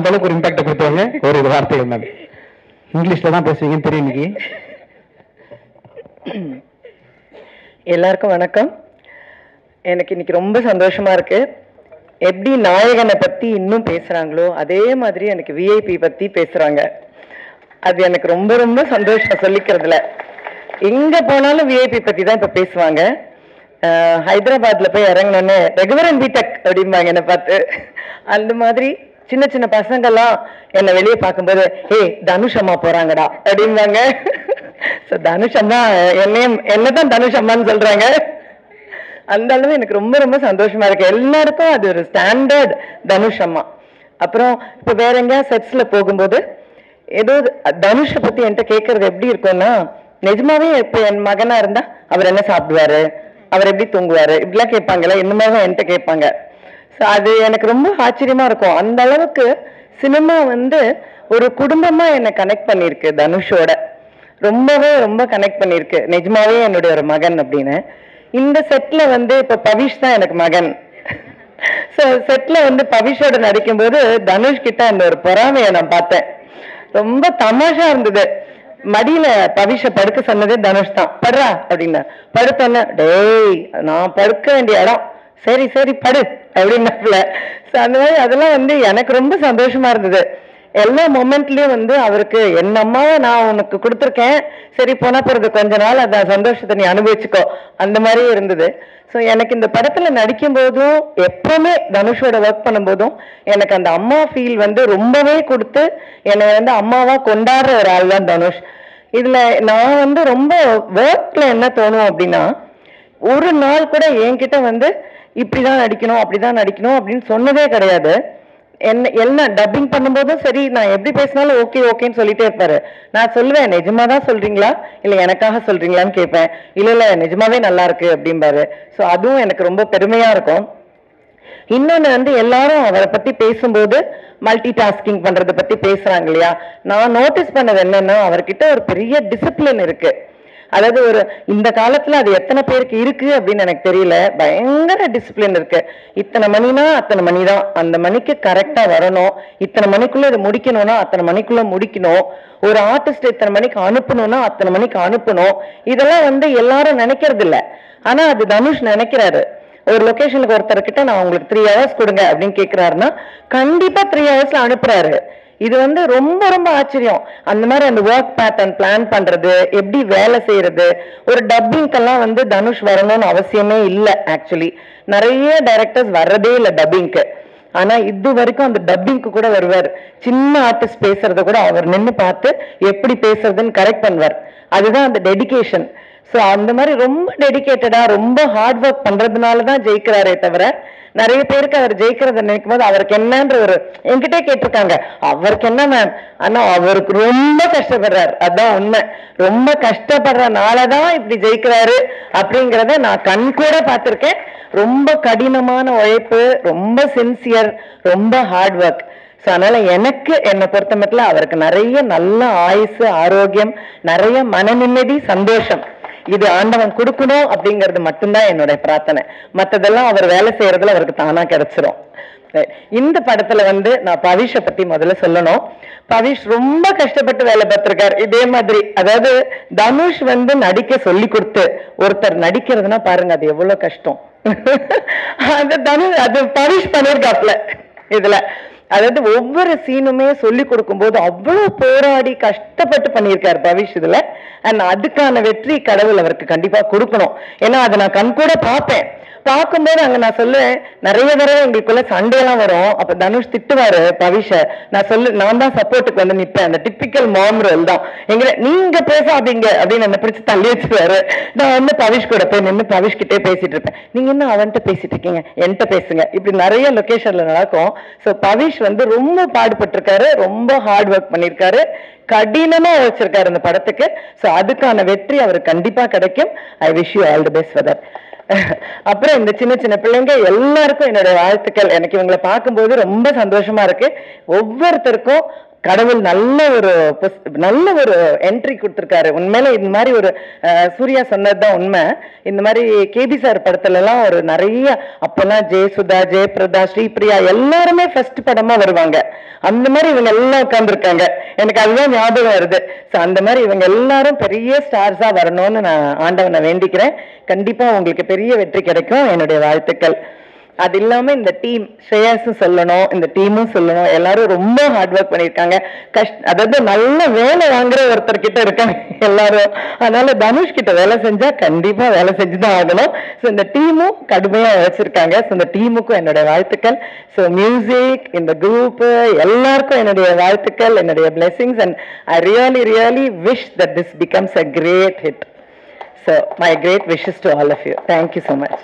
அளவுக்கு ஒரு இம்பாக்ட் கொடுத்தாங்க. ஒரு வார்த்தைகள் மேம் இங்கிலீஷ்ல தான் பேசுவீங்கன்னு தெரியும். இன்னைக்கு எல்லாருக்கும் வணக்கம். எனக்கு இன்னைக்கு ரொம்ப சந்தோஷமா இருக்கு. எப்படி நாயகனை பத்தி இன்னும் பேசுறாங்களோ அதே மாதிரி எனக்கு விஐபி பத்தி பேசுறாங்க. அது எனக்கு ரொம்ப ரொம்ப சந்தோஷம் சொல்லிக்கிறதுல. எங்க போனாலும் விஐபி பத்தி தான் இப்ப பேசுவாங்க. ஹைதராபாத்ல போய் இறங்கினோன்னு ரெகுவரன் பிடெக் அப்படிம்பாங்க என்னை பார்த்து. அந்த மாதிரி சின்ன சின்ன பசங்கள்லாம் என்னை வெளியே பார்க்கும்போது தனுஷ் அம்மா போறாங்கடா அப்படிம்பாங்க. தனுஷ் அம்மா என்னதான் தனுஷ் அம்மான்னு சொல்றாங்க. அந்த அளவு எனக்கு ரொம்ப ரொம்ப சந்தோஷமா இருக்கு. எல்லாருக்கும் அது ஒரு ஸ்டாண்டர்ட் தனுஷ் அம்மா. அப்புறம் இப்ப வேற எங்கேயா செட்ஸ்ல போகும்போது ஏதோ தனுஷை பத்தி என்கிட்ட கேட்கறது எப்படி இருக்கும்னா, நிஜமாவே இப்ப என் மகனா இருந்தா அவர் என்ன சாப்பிடுவாரு, அவர் எப்படி தூங்குவாரு, இப்படிலாம் கேட்பாங்கல்ல, இந்த மாதிரி என்கிட்ட கேட்பாங்க. அது எனக்கு ரொம்ப ஆச்சரியமா இருக்கும். அந்த அளவுக்கு சினிமா ஒரு குடும்பமா என்னை கனெக்ட் பண்ணிருக்கு தனுஷோட. ரொம்பவே ரொம்ப கனெக்ட் பண்ணிருக்கு. நிஜமாவே என்னுடைய ஒரு மகன் அப்படின்னு. இந்த செட்ல இப்ப பவிஷ் தான் எனக்கு மகன். செட்ல பவிஷோட நடிக்கும் போது தனுஷ் கிட்ட அந்த ஒரு பொறாமையை நான் பார்த்தேன். ரொம்ப தமாஷா இருந்தது. மடியில பவிஷ படுக்க சொன்னதே தனுஷ் தான். படுறா அப்படின்னா படுத்தோன்ன, டேய் நான் படுக்க வேண்டிய இடம், சரி சரி படு அப்படின்னாப்புல. அந்த மாதிரி அதெல்லாம் எனக்கு ரொம்ப சந்தோஷமா இருந்தது. எல்லா மொமெண்ட்லயும் அவருக்கு என் அம்மாவை நான் உனக்கு கொடுத்துருக்கேன், சரி போனா பிறகு கொஞ்ச நாள் அந்த சந்தோஷத்தை நீ அனுபவிச்சுக்கோ, அந்த மாதிரி இருந்தது. ஸோ எனக்கு இந்த படத்துல நடிக்கும் போதும் எப்பவுமே தனுஷோட ஒர்க் பண்ணும்போதும் எனக்கு அந்த அம்மா ஃபீல் ரொம்பவே கொடுத்து என்னை அம்மாவா கொண்டாடுற ஒரு ஆள் தான் தனுஷ். இதுல நான் ரொம்ப ஒர்க்ல என்ன தோணும் அப்படின்னா, ஒரு நாள் கூட என்கிட்ட இப்படிதான் நடிக்கணும் அப்படிதான் நடிக்கணும் அப்படின்னு சொன்னதே கிடையாது. என்ன டப்பிங் பண்ணும்போதும் சரி, நான் எப்படி பேசினாலும் ஓகே ஓகேன்னு சொல்லிட்டே இருப்பாரு. நான் சொல்லுவேன், நிஜமாதான் சொல்றீங்களா இல்ல எனக்காக சொல்றீங்களான்னு கேட்பேன். இல்ல நிஜமாவே நல்லா இருக்கு அப்படிம்பாரு. ஸோ அதுவும் எனக்கு ரொம்ப பெருமையா இருக்கும். இன்னொன்னு எல்லாரும் அவரை பத்தி பேசும்போது மல்டி டாஸ்கிங் பண்றதை பத்தி பேசுறாங்க இல்லையா, நான் நோட்டீஸ் பண்ணது என்னன்னா அவர்கிட்ட ஒரு பெரிய டிசிப்ளின் இருக்கு. அதாவது இந்த காலத்துல அது எத்தனை பேருக்கு இருக்கு அப்படின்னு எனக்கு தெரியல. பயங்கர டிசிப்ளின் இருக்கு. இத்தனை மணினா அத்தனை மணிதான், அந்த மணிக்கு கரெக்டா வரணும், இத்தனை மணிக்குள்ள இது முடிக்கணும்னா அத்தனை மணிக்குள்ள முடிக்கணும், ஒரு ஆர்டிஸ்ட் இத்தனை மணிக்கு அனுப்பணும்னா அத்தனை மணிக்கு அனுப்பணும். இதெல்லாம் எல்லாரும் நினைக்கிறது இல்ல. ஆனா அது தனுஷ் நினைக்கிறாரு. ஒரு லொகேஷனுக்கு ஒருத்தர்கிட்ட நான் உங்களுக்கு 3 hours கொடுங்க அப்படின்னு கேட்கிறாருன்னா கண்டிப்பா 3 hours அனுப்புறாரு. இது ரொம்ப ரொம்ப ஆச்சரியம். அந்த மாதிரி அந்த ஒர்க் பேட்டர்ன் பிளான் பண்றது, எப்படி வேலை செய்யறது. ஒரு டப்பிங்கெல்லாம் தனுஷ் வரணும்னு அவசியமே இல்லை. ஆக்சுவலி நிறைய டைரக்டர்ஸ் வர்றதே இல்லை டப்பிங்க்கு. ஆனா இது வரைக்கும் அந்த டப்பிங்க்கு கூட வருவார். சின்ன ஆர்டிஸ்ட் பேசுறத கூட அவர் நின்று பார்த்து எப்படி பேசுறதுன்னு கரெக்ட் பண்ணுவார். அதுதான் அந்த டெடிகேஷன். ஸோ அந்த மாதிரி ரொம்ப டெடிகேட்டடா ரொம்ப ஹார்ட் ஒர்க் பண்றதுனாலதான் ஜெயிக்கிறாரே தவிர, நிறைய பேருக்கு அவர் ஜெயிக்கிறத நினைக்கும் போது அவருக்கு என்னன்ற என்கிட்ட கேட்டிருக்காங்க, அவருக்கு என்ன மேம், ஆனா அவருக்கு ரொம்ப கஷ்டப்படுறாரு. அதான் உண்மை. ரொம்ப கஷ்டப்படுறனாலதான் இப்படி ஜெயிக்கிறாரு அப்படிங்கிறத நான் கண் கூட பார்த்திருக்கேன். ரொம்ப கடினமான உழைப்பு, ரொம்ப சின்சியர், ரொம்ப ஹார்ட் ஒர்க். ஸோ அதனால எனக்கு என்னை பொறுத்த மட்டும் அவருக்கு நிறைய நல்ல ஆயுசு, ஆரோக்கியம், நிறைய மன நிம்மதி, சந்தோஷம் இது ஆண்டவன் கொடுக்கணும் அப்படிங்கிறது மட்டும்தான் என்னோட பிரார்த்தனை. மற்றதெல்லாம் அவர் வேலை செய்யறதுல அவருக்கு தானா கிடைச்சிரும். இந்த படத்துல நான் பவிஷை பத்தி முதல்ல சொல்லணும். பவிஷ் ரொம்ப கஷ்டப்பட்டு வேலை பார்த்திருக்காரு. இதே மாதிரி அதாவது தனுஷ் நடிக்க சொல்லி கொடுத்து ஒருத்தர் நடிக்கிறதுனா பாருங்க அது எவ்வளவு கஷ்டம். அது பவிஷ் பண்ணிருக்காப்ல இதுல. அதாவது ஒவ்வொரு சீனுமே சொல்லி கொடுக்கும் போது அவ்வளவு போராடி கஷ்டப்பட்டு பண்ணியிருக்காரு பவிஷ் இதுல. அண்ட் அதுக்கான வெற்றி கடவுள் அவருக்கு கண்டிப்பா கொடுக்கணும். ஏன்னா அதை நான் கண் கூட பார்ப்பேன். பார்க்கும்போது அங்க நான் சொல்லுவேன், நிறைய தடவை எங்களுக்குள்ள சண்டையெல்லாம் வரும். அப்ப தனுஷ் திட்டுவாரு பவிஷ. நான் தான் சப்போர்ட்டுக்கு நிற்பேன். அந்த டிப்பிக்கல் மாம் ரோல் தான். நீங்க பேசாதீங்க அப்படின்னு என்ன பிடிச்சி தள்ளி வச்சுருவாரு. நான் பவிஷ் கூட போய் நின்று பவிஷ் கிட்டே பேசிட்டு இருப்பேன். நீங்க என்ன அவன்கிட்ட பேசிட்டு இருக்கீங்க, என்கிட்ட பேசுங்க. இப்படி நிறைய லொகேஷன்ல நடக்கும். ஸோ பவிஷ் ரொம்ப பாடுபட்டிருக்காரு, ரொம்ப ஹார்ட் ஒர்க் பண்ணிருக்காரு, கடினமா வச்சிருக்காரு இந்த படத்துக்கு. ஸோ அதுக்கான வெற்றி அவருக்கு கண்டிப்பா கிடைக்கும். I wish you all the best for that. அப்புறம் இந்த சின்ன சின்ன பிள்ளைங்க எல்லாருக்கும் என்னோட வாழ்த்துக்கள். எனக்கு இவங்களை பார்க்கும்போது ரொம்ப சந்தோஷமா இருக்கு. ஒவ்வொருத்தருக்கும் கடவுள் நல்ல ஒரு என்ட்ரி கொடுத்துருக்காரு. உண்மையில இந்த மாதிரி ஒரு சூர்யா சொன்னதுதான் உண்மை. இந்த மாதிரி கேபி சார் படத்துல எல்லாம் ஒரு நிறைய அப்பெல்லாம் ஜெயசுதா, ஜெயபிரதா, ஸ்ரீபிரியா எல்லாருமே ஃபர்ஸ்ட் படமா வருவாங்க. அந்த மாதிரி இவங்க எல்லாம் உட்கார்ந்துருக்காங்க. எனக்கு அதுதான் ஞாபகம் வருது. ஸோ அந்த மாதிரி இவங்க எல்லாரும் பெரிய ஸ்டார்ஸா வரணும்னு நான் ஆண்டவனை வேண்டிக்கிறேன். கண்டிப்பா உங்களுக்கு பெரிய வெற்றி கிடைக்கும். என்னுடைய வாழ்த்துக்கள். அது இல்லாம இந்த டீம் ஸ்ரேயாஸும் சொல்லணும், இந்த டீமும் சொல்லணும். எல்லாரும் ரொம்ப ஹார்ட் ஒர்க் பண்ணியிருக்காங்க. அதாவது நல்ல வேலை வாங்குற ஒருத்தர் கிட்ட இருக்காங்க எல்லாரும். அதனால தனுஷ் கிட்ட வேலை செஞ்சா கண்டிப்பா வேலை செஞ்சுதான் ஆகணும். ஸோ இந்த டீமும் கடுமையா வச்சிருக்காங்க. ஸோ இந்த டீமுக்கும் என்னுடைய வாழ்த்துக்கள். ஸோ மியூசிக், இந்த குரூப் எல்லாருக்கும் என்னுடைய வாழ்த்துக்கள், என்னுடைய blessings. And I really wish that this becomes a great hit. So my great wishes to all of you. Thank you so much.